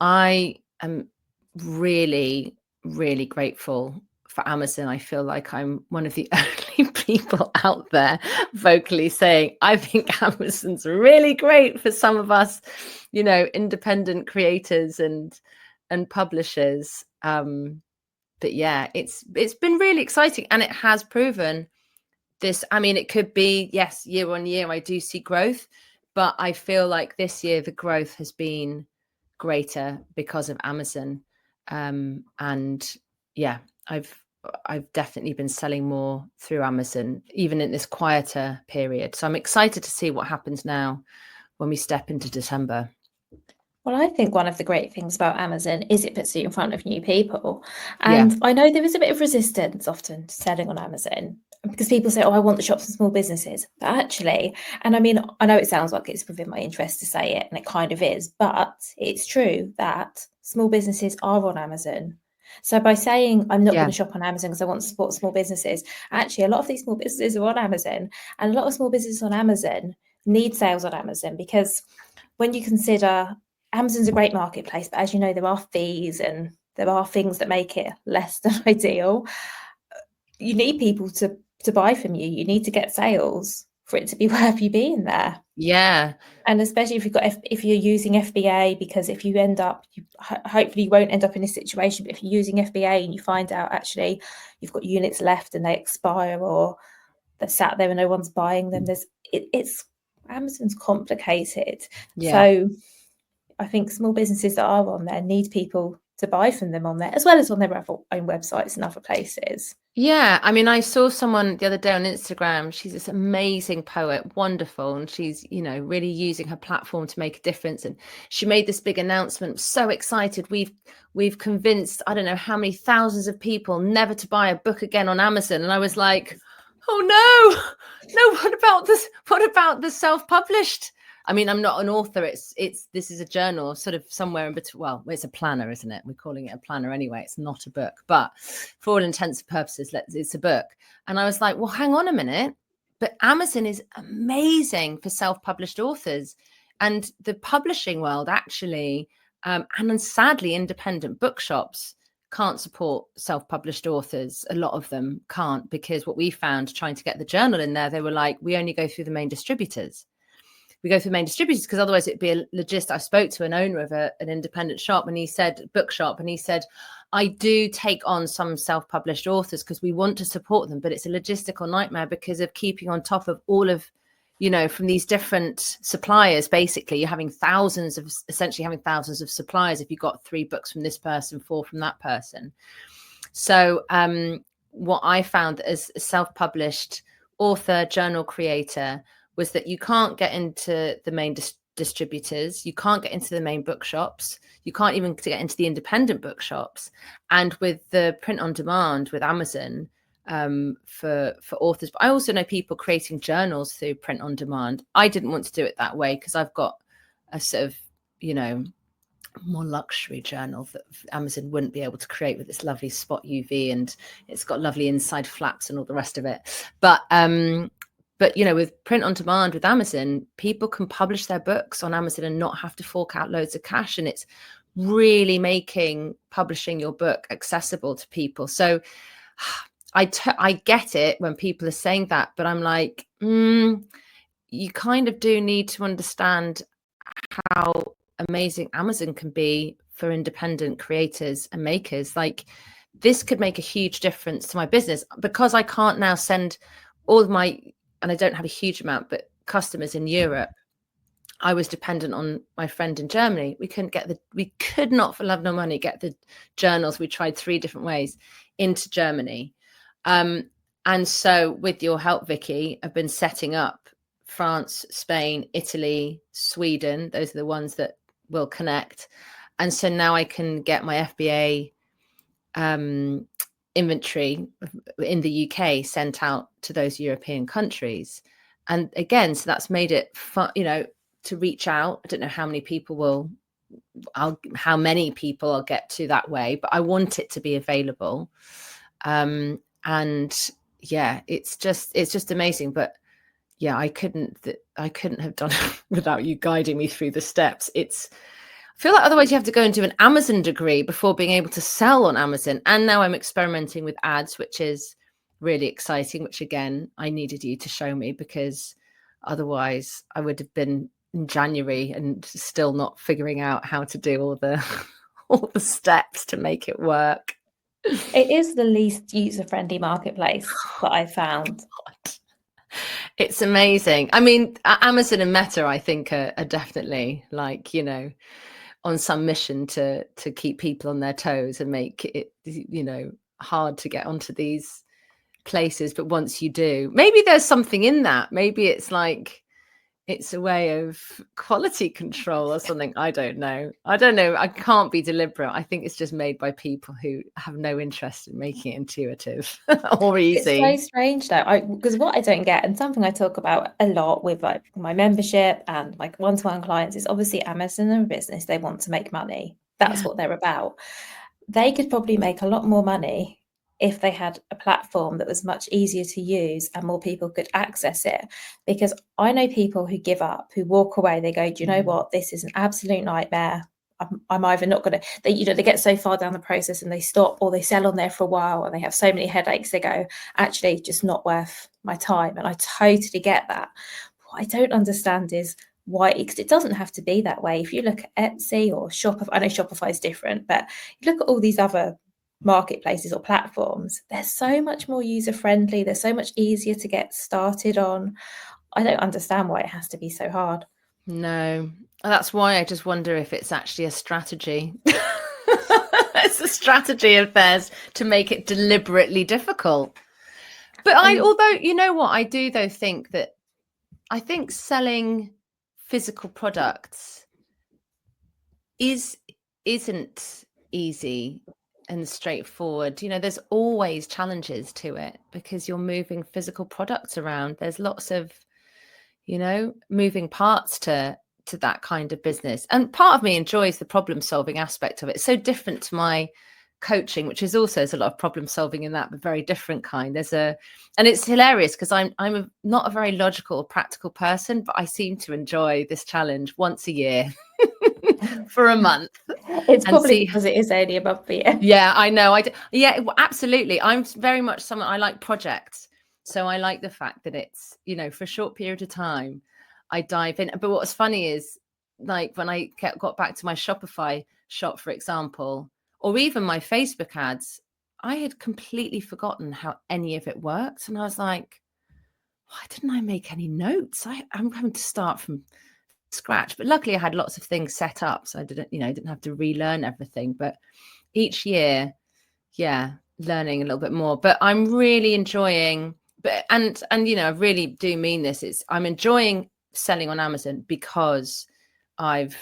I am really, really grateful for Amazon. I feel like I'm one of the only people out there vocally saying, I think Amazon's really great for some of us, independent creators and publishers. But yeah, it's been really exciting, and it has proven this. I mean, it could be, yes, year on year I do see growth, but I feel like this year the growth has been greater because of Amazon. And yeah, I've definitely been selling more through Amazon, even in this quieter period. So I'm excited to see what happens now when we step into December. Well, I think one of the great things about Amazon is it puts you in front of new people. And I know there is a bit of resistance often to selling on Amazon because people say, oh, I want the shops and small businesses. But actually, and I mean, I know it sounds like it's within my interest to say it, and it kind of is, but it's true that small businesses are on Amazon. So by saying I'm not going to shop on Amazon because I want to support small businesses, actually, a lot of these small businesses are on Amazon, and a lot of small businesses on Amazon need sales on Amazon, because when you consider Amazon's a great marketplace, but as you know, there are fees and there are things that make it less than ideal. You need people to buy from you. You need to get sales for it to be worth you being there. Yeah. And especially if you've got if you're using FBA, because if you end up, hopefully you won't end up in this situation, but if you're using FBA and you find out actually you've got units left and they expire, or they're sat there and no one's buying them, it's Amazon's complicated. So I think small businesses that are on there need people to buy from them on there, as well as on their own websites and other places. Yeah, I mean, I saw someone the other day on Instagram. She's this amazing poet, wonderful, and she's, really using her platform to make a difference. And she made this big announcement. So excited. We've convinced, I don't know how many thousands of people never to buy a book again on Amazon. And I was like, oh no, what about this? What about the self-published? I mean, I'm not an author. This is a journal, sort of somewhere in between. Well, it's a planner, isn't it? We're calling it a planner anyway. It's not a book, but for all intents and purposes, it's a book. And I was like, well, hang on a minute. But Amazon is amazing for self-published authors, and the publishing world actually, and then sadly, independent bookshops can't support self-published authors. A lot of them can't, because what we found trying to get the journal in there, they were like, we only go through the main distributors. We go through main distributors because otherwise it'd be a logistic. I spoke to an owner of an independent shop, and he said, bookshop, and he said, I do take on some self-published authors because we want to support them, but it's a logistical nightmare because of keeping on top of all of, from these different suppliers. Basically, you're having thousands of suppliers if you got 3 books from this person, 4 from that person. So what I found as a self-published author, journal creator, was that you can't get into the main distributors, you can't get into the main bookshops, you can't even get into the independent bookshops. And with the print on demand with Amazon for authors, but I also know people creating journals through print on demand. I didn't want to do it that way because I've got a sort of, more luxury journal that Amazon wouldn't be able to create with its lovely spot UV, and it's got lovely inside flaps and all the rest of it. But you know, with print on demand with Amazon, people can publish their books on Amazon and not have to fork out loads of cash, and it's really making publishing your book accessible to people. So I get it when people are saying that, but I'm like, you kind of do need to understand how amazing Amazon can be for independent creators and makers. Like, this could make a huge difference to my business, because I can't now send all of my, and I don't have a huge amount, but customers in Europe. I was dependent on my friend in Germany. We could not for love nor money get the journals. We tried 3 different ways into Germany. And so with your help, Vicky, I've been setting up France, Spain, Italy, Sweden. Those are the ones that will connect. And so now I can get my FBA inventory in the UK sent out to those European countries. And again, so that's made it fun, you know, to reach out. I don't know how many people I'll get to that way, but I want it to be available. And yeah, it's just amazing. But yeah, I couldn't have done it without you guiding me through the steps. I feel like otherwise you have to go and do an Amazon degree before being able to sell on Amazon. And now I'm experimenting with ads, which is really exciting, which again, I needed you to show me, because otherwise I would have been in January and still not figuring out how to do all the steps to make it work. It is the least user-friendly marketplace that I found. It's amazing. I mean, Amazon and Meta, I think, are definitely, like, you know, on some mission to keep people on their toes and make it, you know, hard to get onto these places. But once you do, maybe there's something in that. Maybe it's like, it's a way of quality control or something. I don't know. I can't be deliberate. I think it's just made by people who have no interest in making it intuitive or easy. It's so strange though, because what I don't get, and something I talk about a lot with like my membership and like one-to-one clients, is obviously Amazon and business. They want to make money. That's what they're about. They could probably make a lot more money if they had a platform that was much easier to use and more people could access it. Because I know people who give up, who walk away, they go, do you know what? This is an absolute nightmare. I'm either not going to, they get so far down the process and they stop, or they sell on there for a while and they have so many headaches. They go, actually, just not worth my time. And I totally get that. What I don't understand is why, because it doesn't have to be that way. If you look at Etsy or Shopify, I know Shopify is different, but you look at all these other marketplaces or platforms, they're so much more user friendly. They're so much easier to get started on. I don't understand why it has to be so hard. No, that's why I just wonder if it's actually a strategy. It's a strategy of theirs to make it deliberately difficult. But although, you know what, I do though think that I think selling physical products isn't easy and straightforward. You know, there's always challenges to it because you're moving physical products around. There's lots of, you know, moving parts to that kind of business. And part of me enjoys the problem solving aspect of it. It's so different to my coaching, which is also, there's a lot of problem solving in that, but very different kind. And it's hilarious because I'm not a very logical or practical person, but I seem to enjoy this challenge once a year for a month. It's probably because it is only a month a year. Yeah, I know. Yeah, absolutely. I'm very much someone, I like projects. So I like the fact that it's, you know, for a short period of time, I dive in. But what's funny is, like, when I got back to my Shopify shop, for example, or even my Facebook ads, I had completely forgotten how any of it worked. And I was like, why didn't I make any notes? I'm having to start from scratch. But luckily I had lots of things set up. So I didn't have to relearn everything. But each year, yeah, learning a little bit more. But I'm really enjoying, and you know, I really do mean this, I'm enjoying selling on Amazon because I've,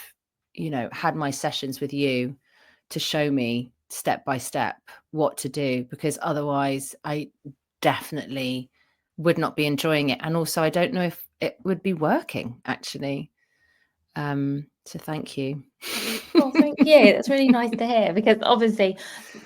you know, had my sessions with you to show me step by step what to do, because otherwise I definitely would not be enjoying it. And also I don't know if it would be working actually. So thank you. Oh, thank you. That's really nice to hear, because obviously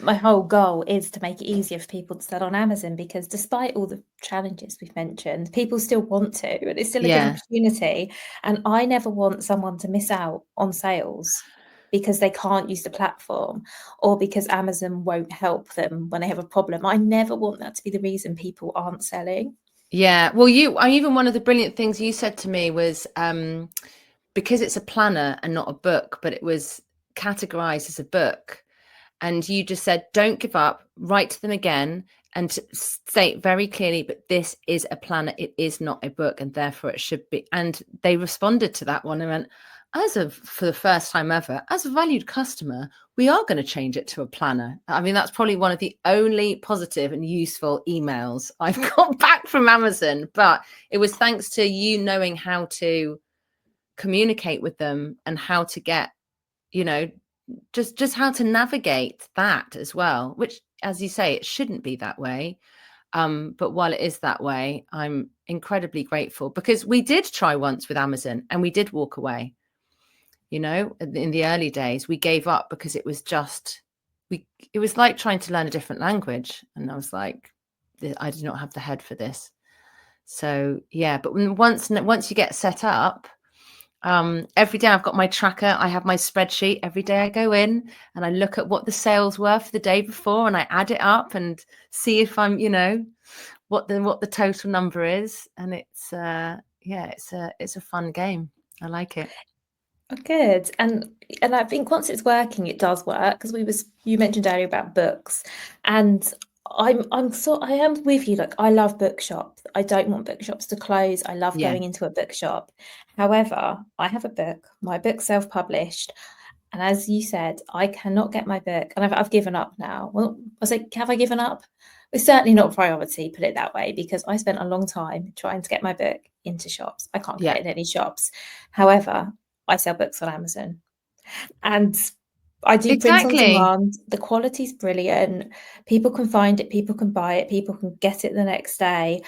my whole goal is to make it easier for people to sell on Amazon, because despite all the challenges we've mentioned, people still want to, and it's still a good Yeah. opportunity. And I never want someone to miss out on sales because they can't use the platform, or because Amazon won't help them when they have a problem. I never want that to be the reason people aren't selling. Yeah. Well, even one of the brilliant things you said to me was, because it's a planner and not a book, but it was categorized as a book. And you just said, don't give up, write to them again and state very clearly, but this is a planner. It is not a book, and therefore it should be. And they responded to that one and went, for the first time ever, as a valued customer, we are going to change it to a planner. I mean, that's probably one of the only positive and useful emails I've got back from Amazon. But it was thanks to you knowing how to communicate with them and how to get, just how to navigate that as well, which, as you say, it shouldn't be that way. But while it is that way, I'm incredibly grateful, because we did try once with Amazon and we did walk away. In the early days, we gave up because it was it was like trying to learn a different language. And I was like, I do not have the head for this. So, yeah, but once you get set up, every day I've got my tracker. I have my spreadsheet. Every day I go in and I look at what the sales were for the day before, and I add it up and see if I'm, what the total number is. And it's it's a fun game. I like it. Good. And I think once it's working, it does work, because you mentioned earlier about books, and I am with you. Like, I love bookshops. I don't want bookshops to close. I love Yeah. going into a bookshop. However, I have a book, my book's self-published, and as you said, I cannot get my book, and I've given up now. Well, I was like, have I given up? It's certainly not a priority, put it that way, because I spent a long time trying to get my book into shops. I can't get it in any shops. However, I sell books on Amazon, and I do print on Exactly. demand. The quality's brilliant. People can find it, people can buy it, people can get it the next day.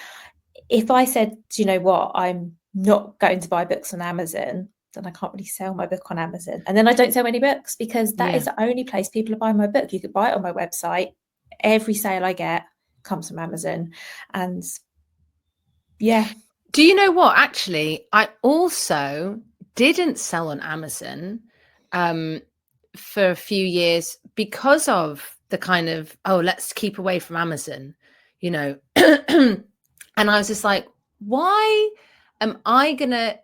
If I said, do you know what, I'm not going to buy books on Amazon, then I can't really sell my book on Amazon. And then I don't sell any books, because that is the only place people are buying my book. You could buy it on my website. Every sale I get comes from Amazon. And yeah. Do you know what? Actually, I also didn't sell on Amazon for a few years because of the kind of, let's keep away from Amazon, and I was just like, why am I going to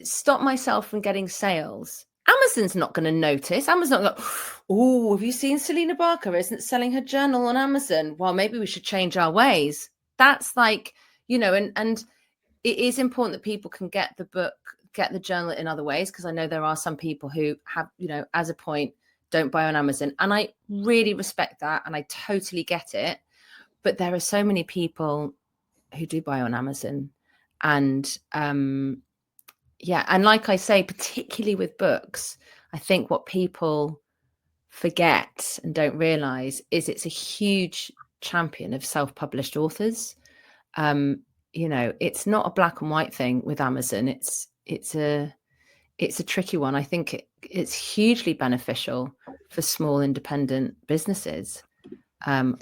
stop myself from getting sales? Amazon's not going to notice. Amazon's not going, oh, have you seen Selina Barker isn't selling her journal on Amazon? Well, maybe we should change our ways. That's like, and it is important that people can get the book, get the journal in other ways, because I know there are some people who have, as a point, don't buy on Amazon. And I really respect that. And I totally get it. But there are so many people who do buy on Amazon. And and like I say, particularly with books, I think what people forget and don't realize is it's a huge champion of self-published authors. It's not a black and white thing with Amazon. It's a tricky one. I think it's hugely beneficial for small independent businesses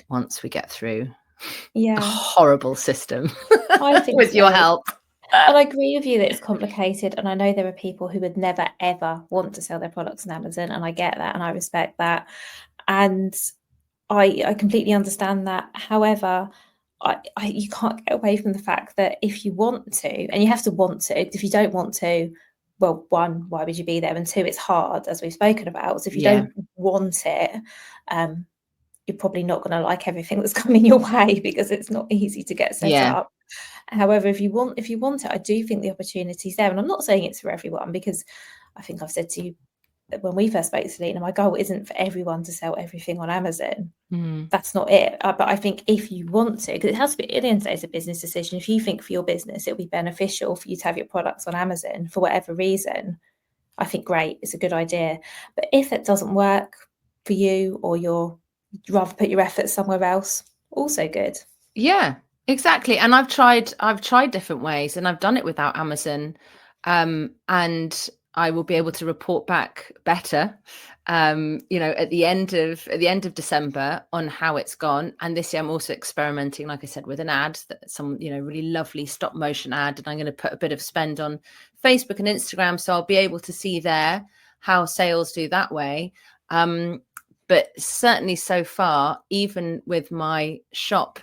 once we get through a horrible system I think with your help. And I agree with you that it's complicated. And I know there are people who would never, ever want to sell their products on Amazon. And I get that and I respect that. And I completely understand that. However, you can't get away from the fact that if you want to, and you have to want to, if you don't want to, well, one, why would you be there? And two, it's hard, as we've spoken about. So if you don't want it, you're probably not going to like everything that's coming your way, because it's not easy to get set up. However, if you want it, I do think the opportunity's there. And I'm not saying it's for everyone, because I think I've said to you when we first spoke, Selina, my goal isn't for everyone to sell everything on Amazon. That's not it. But I think if you want to, because it has to be, at the end of the day, it's a business decision. If you think for your business it'll be beneficial for you to have your products on Amazon for whatever reason, I think great, it's a good idea. But if it doesn't work for you, or you'd rather put your efforts somewhere else, also good. Yeah, exactly. And I've tried different ways, and I've done it without Amazon. And I will be able to report back better, at the end of December on how it's gone. And this year I'm also experimenting, like I said, with an ad, that some, really lovely stop motion ad, and I'm going to put a bit of spend on Facebook and Instagram, so I'll be able to see there how sales do that way. But certainly so far, even with my shop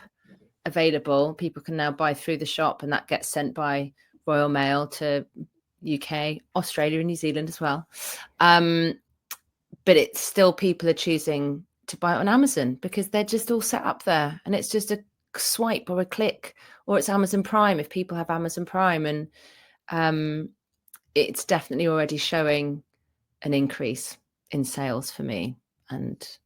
available, people can now buy through the shop, and that gets sent by Royal Mail to UK, Australia and New Zealand as well. But it's still, people are choosing to buy it on Amazon because they're just all set up there, and it's just a swipe or a click, or it's Amazon Prime if people have Amazon Prime. And it's definitely already showing an increase in sales for me, and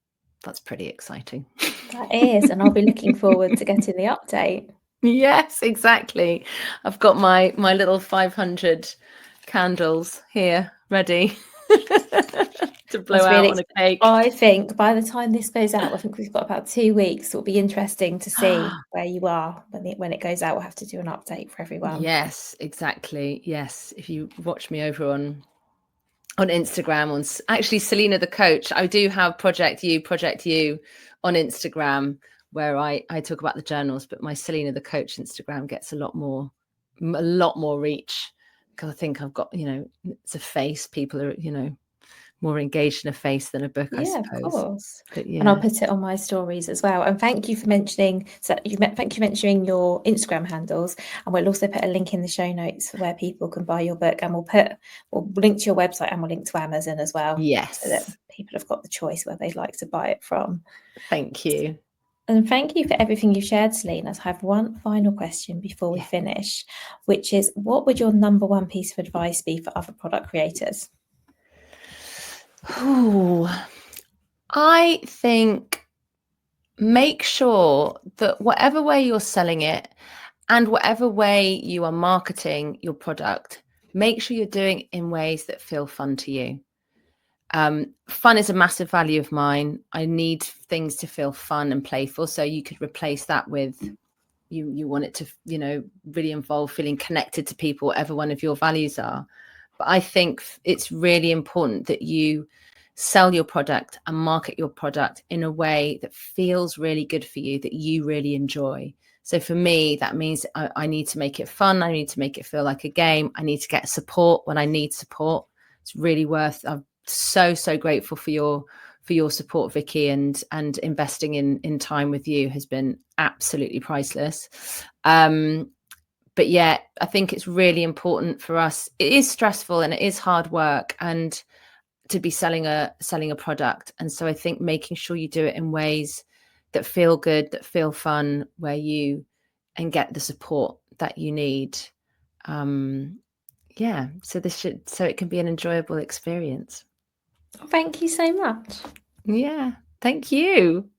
that's pretty exciting. That is, and I'll be looking forward to getting the update. Yes, exactly. I've got my little 500 candles here ready to blow out on a cake. I think by the time this goes out, I think we've got about 2 weeks. It'll be interesting to see where you are when it goes out. We'll have to do an update for everyone. Yes, exactly. Yes, if you watch me over on Instagram, on actually Selina the coach, I do have Project You on Instagram, where I talk about the journals, but my Selina the coach Instagram gets a lot more reach, because I think I've got, it's a face. People are, more engaged in a face than a book, I suppose. Of course. But yeah. And I'll put it on my stories as well. And thank you for mentioning your Instagram handles. And we'll also put a link in the show notes where people can buy your book. And we'll link to your website, and we'll link to Amazon as well. Yes. So that people have got the choice where they'd like to buy it from. Thank you. And thank you for everything you've shared, Selina. I have one final question before we finish, which is, what would your number one piece of advice be for other product creators? I think make sure that whatever way you're selling it and whatever way you are marketing your product, make sure you're doing it in ways that feel fun to you. Fun is a massive value of mine. I need things to feel fun and playful. So you could replace that with, you want it to, really involve feeling connected to people, whatever one of your values are. But I think it's really important that you sell your product and market your product in a way that feels really good for you, that you really enjoy. So for me, that means I need to make it fun. I need to make it feel like a game. I need to get support when I need support. It's really I'm so grateful for your support, Vicky, and investing in time with you has been absolutely priceless. But yeah, I think it's really important for us. It is stressful and it is hard work, and to be selling a product. And so I think making sure you do it in ways that feel good, that feel fun, where you and get the support that you need. So it can be an enjoyable experience. Thank you so much. Yeah, thank you.